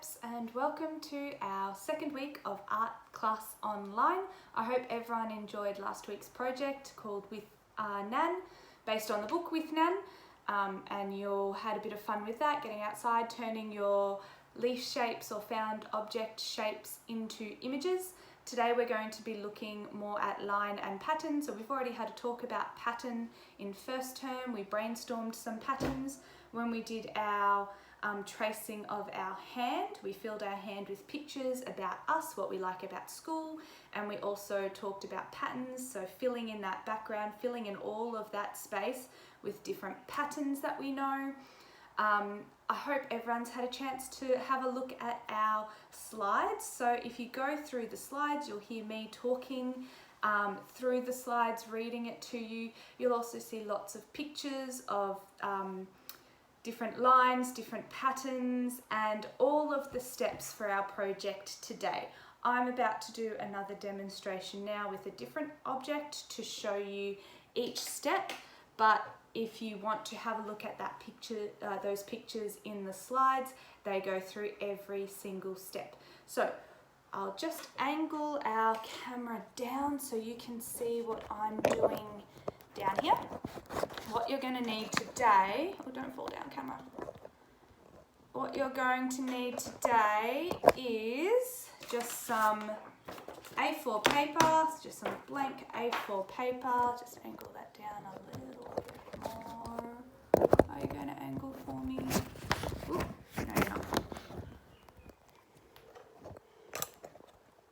steps and welcome to our second week of art class online. I hope everyone enjoyed last week's project called With Nan, based on the book With Nan, and you all had a bit of fun with that, getting outside, turning your leaf shapes or found object shapes into images. Today we're going to be looking more at line and pattern. So we've already had a talk about pattern in first term. We brainstormed some patterns. When we did our tracing of our hand, we filled our hand with pictures about us, what we like about school, and we also talked about patterns, so filling in that background, filling in all of that space with different patterns that we know. I hope everyone's had a chance to have a look at our slides. So if you go through the slides, you'll hear me talking through the slides, reading it to you. You'll also see lots of pictures of different lines, different patterns, and all of the steps for our project today. I'm about to do another demonstration now with a different object to show you each step, but if you want to have a look at that picture, those pictures in the slides, they go through every single step. So I'll just angle our camera down so you can see what I'm doing down here. What you're going to need today, oh, don't fall down, camera. What you're going to need today is just some A4 paper, just some blank A4 paper. Just angle that down a little bit more. Are you going to angle for me? Ooh, no, you're not.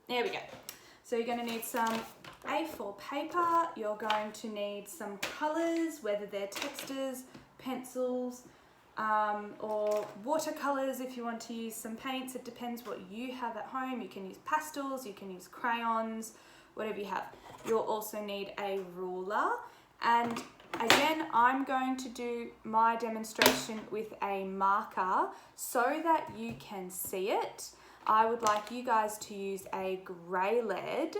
There we go. So you're going to need some A4 paper, you're going to need some colours, whether they're textures, pencils, or watercolours if you want to use some paints. It depends what you have at home. You can use pastels, you can use crayons, whatever you have. You'll also need a ruler, and again I'm going to do my demonstration with a marker so that you can see it. I would like you guys to use a grey lead,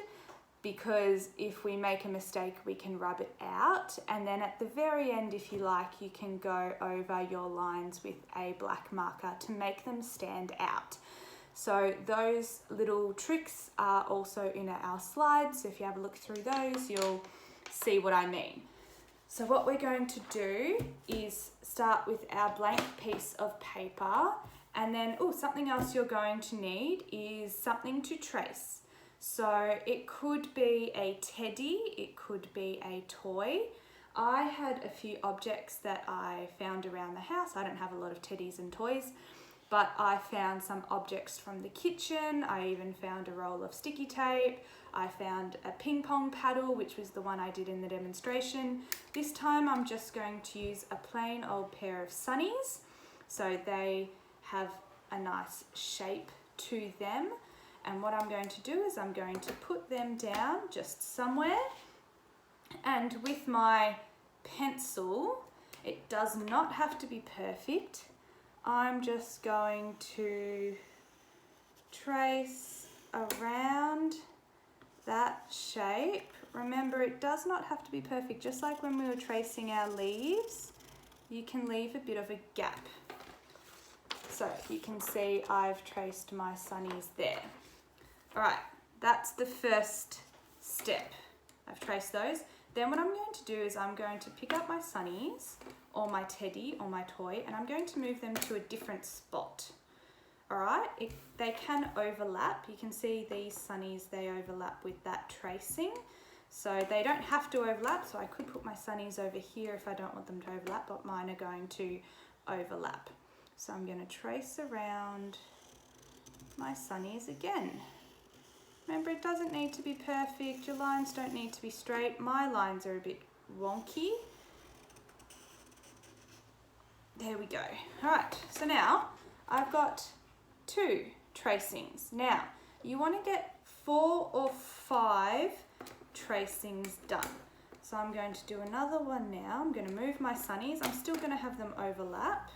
because if we make a mistake we can rub it out, and then at the very end, if you like, you can go over your lines with a black marker to make them stand out. So those little tricks are also in our slides, so if you have a look through those you'll see what I mean. So what we're going to do is start with our blank piece of paper, and then something else you're going to need is something to trace. So it could be a teddy, it could be a toy. I had a few objects that I found around the house. I don't have a lot of teddies and toys, but I found some objects from the kitchen. I even found a roll of sticky tape. I found a ping pong paddle, which was the one I did in the demonstration. This time I'm just going to use a plain old pair of sunnies, so they have a nice shape to them. And what I'm going to do is I'm going to put them down just somewhere, and with my pencil, it does not have to be perfect. I'm just going to trace around that shape. Remember, it does not have to be perfect. Just like when we were tracing our leaves, you can leave a bit of a gap. So you can see I've traced my sunnies there. Alright, that's the first step. I've traced those. Then what I'm going to do is I'm going to pick up my sunnies, or my teddy, or my toy, and I'm going to move them to a different spot. Alright, they can overlap. You can see these sunnies, they overlap with that tracing. So they don't have to overlap, so I could put my sunnies over here if I don't want them to overlap, but mine are going to overlap. So I'm going to trace around my sunnies again. Remember, it doesn't need to be perfect. Your lines don't need to be straight. My lines are a bit wonky. There we go. All right, so now I've got 2 tracings. Now, you want to get 4 or 5 tracings done. So I'm going to do another one now. I'm going to move my sunnies. I'm still going to have them overlap.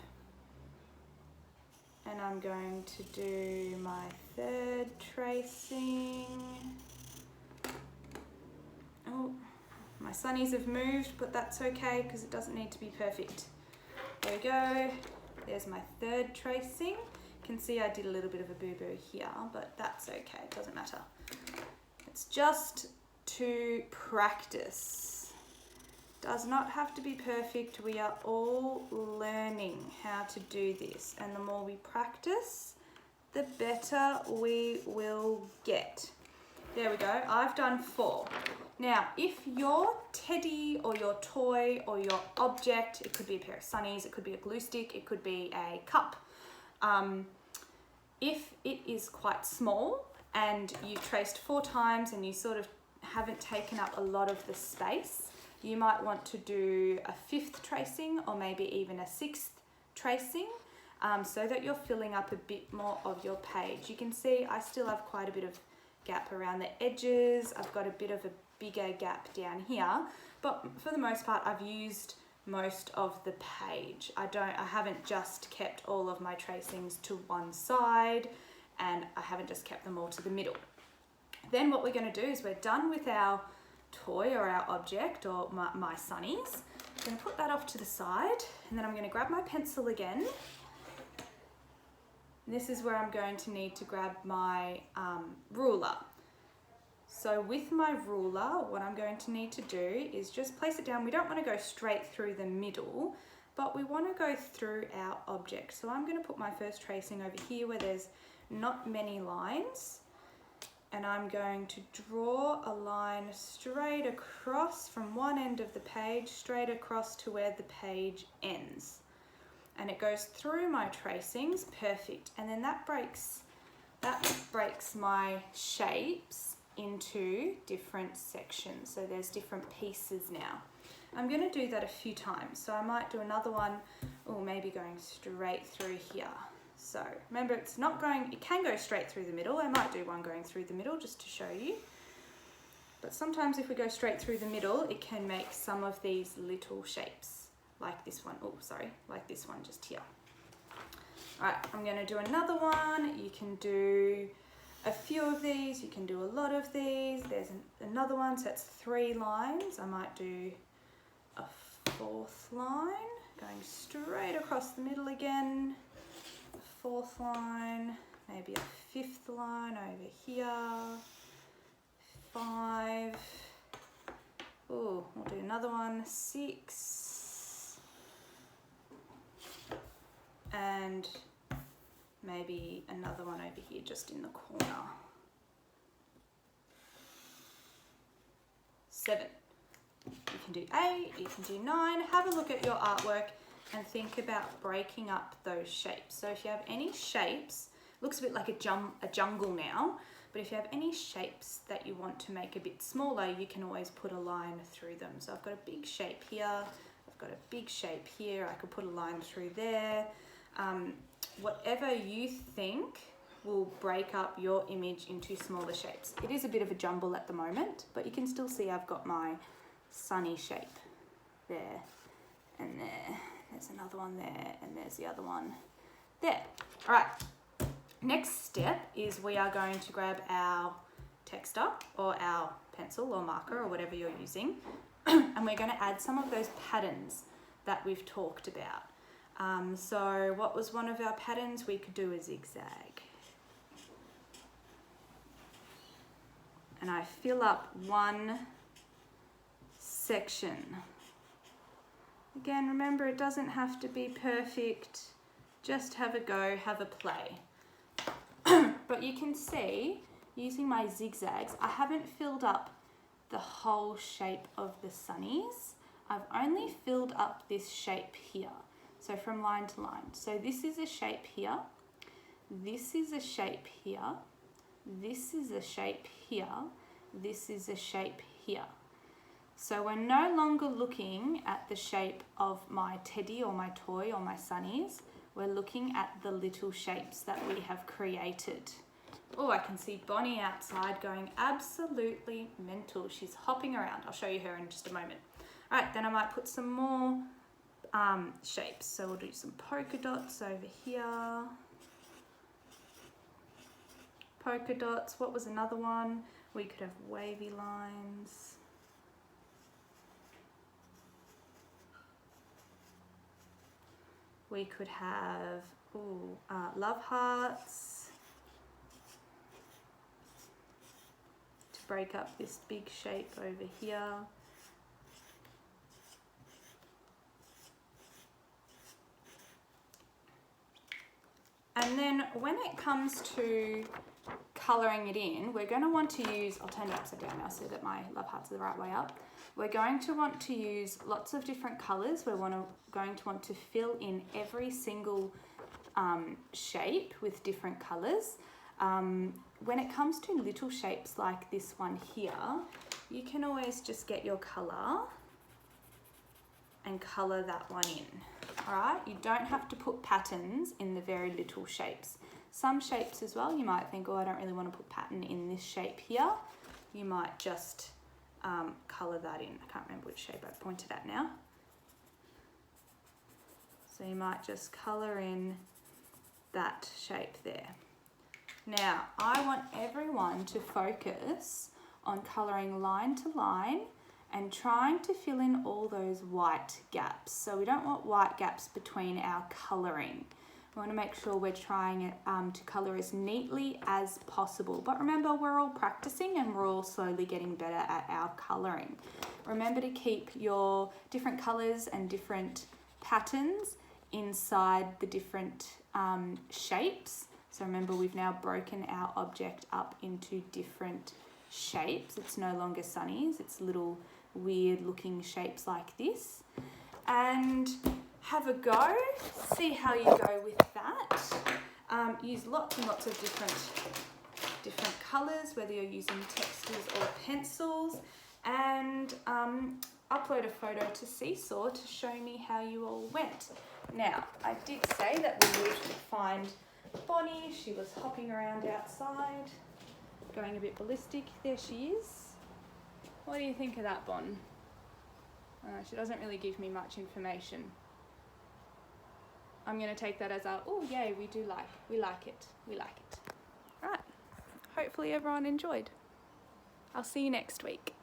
And I'm going to do my 3rd tracing. Oh, my sunnies have moved, but that's okay because it doesn't need to be perfect. There we go. There's my 3rd tracing. can see I did a little bit of a boo-boo here, but that's okay, it doesn't matter. It's just to practice. Does not have to be perfect. We are all learning how to do this, and the more we practice, the better we will get. There we go, I've done 4. Now, if your teddy or your toy or your object, it could be a pair of sunnies, it could be a glue stick, it could be a cup, if it is quite small and you've traced 4 times and you sort of haven't taken up a lot of the space, you might want to do a 5th tracing or maybe even a 6th tracing, so that you're filling up a bit more of your page. You can see I still have quite a bit of gap around the edges. I've got a bit of a bigger gap down here, but for the most part I've used most of the page. I haven't just kept all of my tracings to one side, and I haven't just kept them all to the middle. Then what we're going to do is we're done with our toy or our object or my sunnies. I'm going to put that off to the side, and then I'm going to grab my pencil again. This is where I'm going to need to grab my ruler. So with my ruler, what I'm going to need to do is just place it down. We don't want to go straight through the middle, but we want to go through our object. So I'm going to put my first tracing over here where there's not many lines, and I'm going to draw a line straight across from one end of the page, straight across to where the page ends. And it goes through my tracings, perfect. And then that breaks my shapes into different sections. So there's different pieces now. I'm going to do that a few times. So I might do another one, or maybe going straight through here. So remember, it can go straight through the middle. I might do one going through the middle just to show you. But sometimes if we go straight through the middle, it can make some of these little shapes. Like this one, like this one just here. All right, I'm going to do another one. You can do a few of these, you can do a lot of these. There's another one, so that's 3 lines. I might do a 4th line, going straight across the middle again. A 4th line, maybe a 5th line over here. 5. Oh, we'll do another one, 6. And maybe another one over here just in the corner. 7. You can do 8, you can do 9. Have a look at your artwork and think about breaking up those shapes. So if you have any shapes, looks a bit like a jungle now, but if you have any shapes that you want to make a bit smaller, you can always put a line through them. So I've got a big shape here, I've got a big shape here, I could put a line through there. Whatever you think will break up your image into smaller shapes. It is a bit of a jumble at the moment, but you can still see I've got my sunny shape there and there. There's another one there, and there's the other one there. All right, next step is we are going to grab our texter or our pencil or marker or whatever you're using, and we're going to add some of those patterns that we've talked about. So what was one of our patterns? We could do a zigzag. And I fill up one section. Again, remember, it doesn't have to be perfect. Just have a go, have a play. But you can see, using my zigzags, I haven't filled up the whole shape of the sunnies. I've only filled up this shape here. So from line to line. So this is a shape here, this is a shape here, this is a shape here, this is a shape here. So we're no longer looking at the shape of my teddy or my toy or my sunnies. We're looking at the little shapes that we have created. Oh, I can see Bonnie outside going absolutely mental. She's hopping around. I'll show you her in just a moment. All right, then I might put some more shapes. So we'll do some polka dots over here. Polka dots. What was another one? We could have wavy lines. We could have love hearts to break up this big shape over here. And then when it comes to colouring it in, we're going to want to use, I'll turn it upside down now so that my love hearts are the right way up. We're going to want to use lots of different colours. We're going to want to fill in every single shape with different colours. When it comes to little shapes like this one here, you can always just get your colour and colour that one in. Alright, you don't have to put patterns in the very little shapes. Some shapes as well, you might think, oh, I don't really want to put pattern in this shape here. You might just colour that in. I can't remember which shape I pointed at now. So you might just colour in that shape there. Now, I want everyone to focus on colouring line to line and trying to fill in all those white gaps. So we don't want white gaps between our colouring. We want to make sure we're trying to colour as neatly as possible. But remember, we're all practicing and we're all slowly getting better at our colouring. Remember to keep your different colours and different patterns inside the different shapes. So remember, we've now broken our object up into different shapes. It's no longer sunnies, it's little weird looking shapes like this. And have a go, see how you go with that. Use lots and lots of different colours, whether you're using textures or pencils, and upload a photo to Seesaw to show me how you all went. Now, I did say that we would find Bonnie. She was hopping around outside, going a bit ballistic. There she is. What do you think of that, Bon? She doesn't really give me much information. I'm going to take that as a, oh yay, we like it. Right, hopefully everyone enjoyed. I'll see you next week.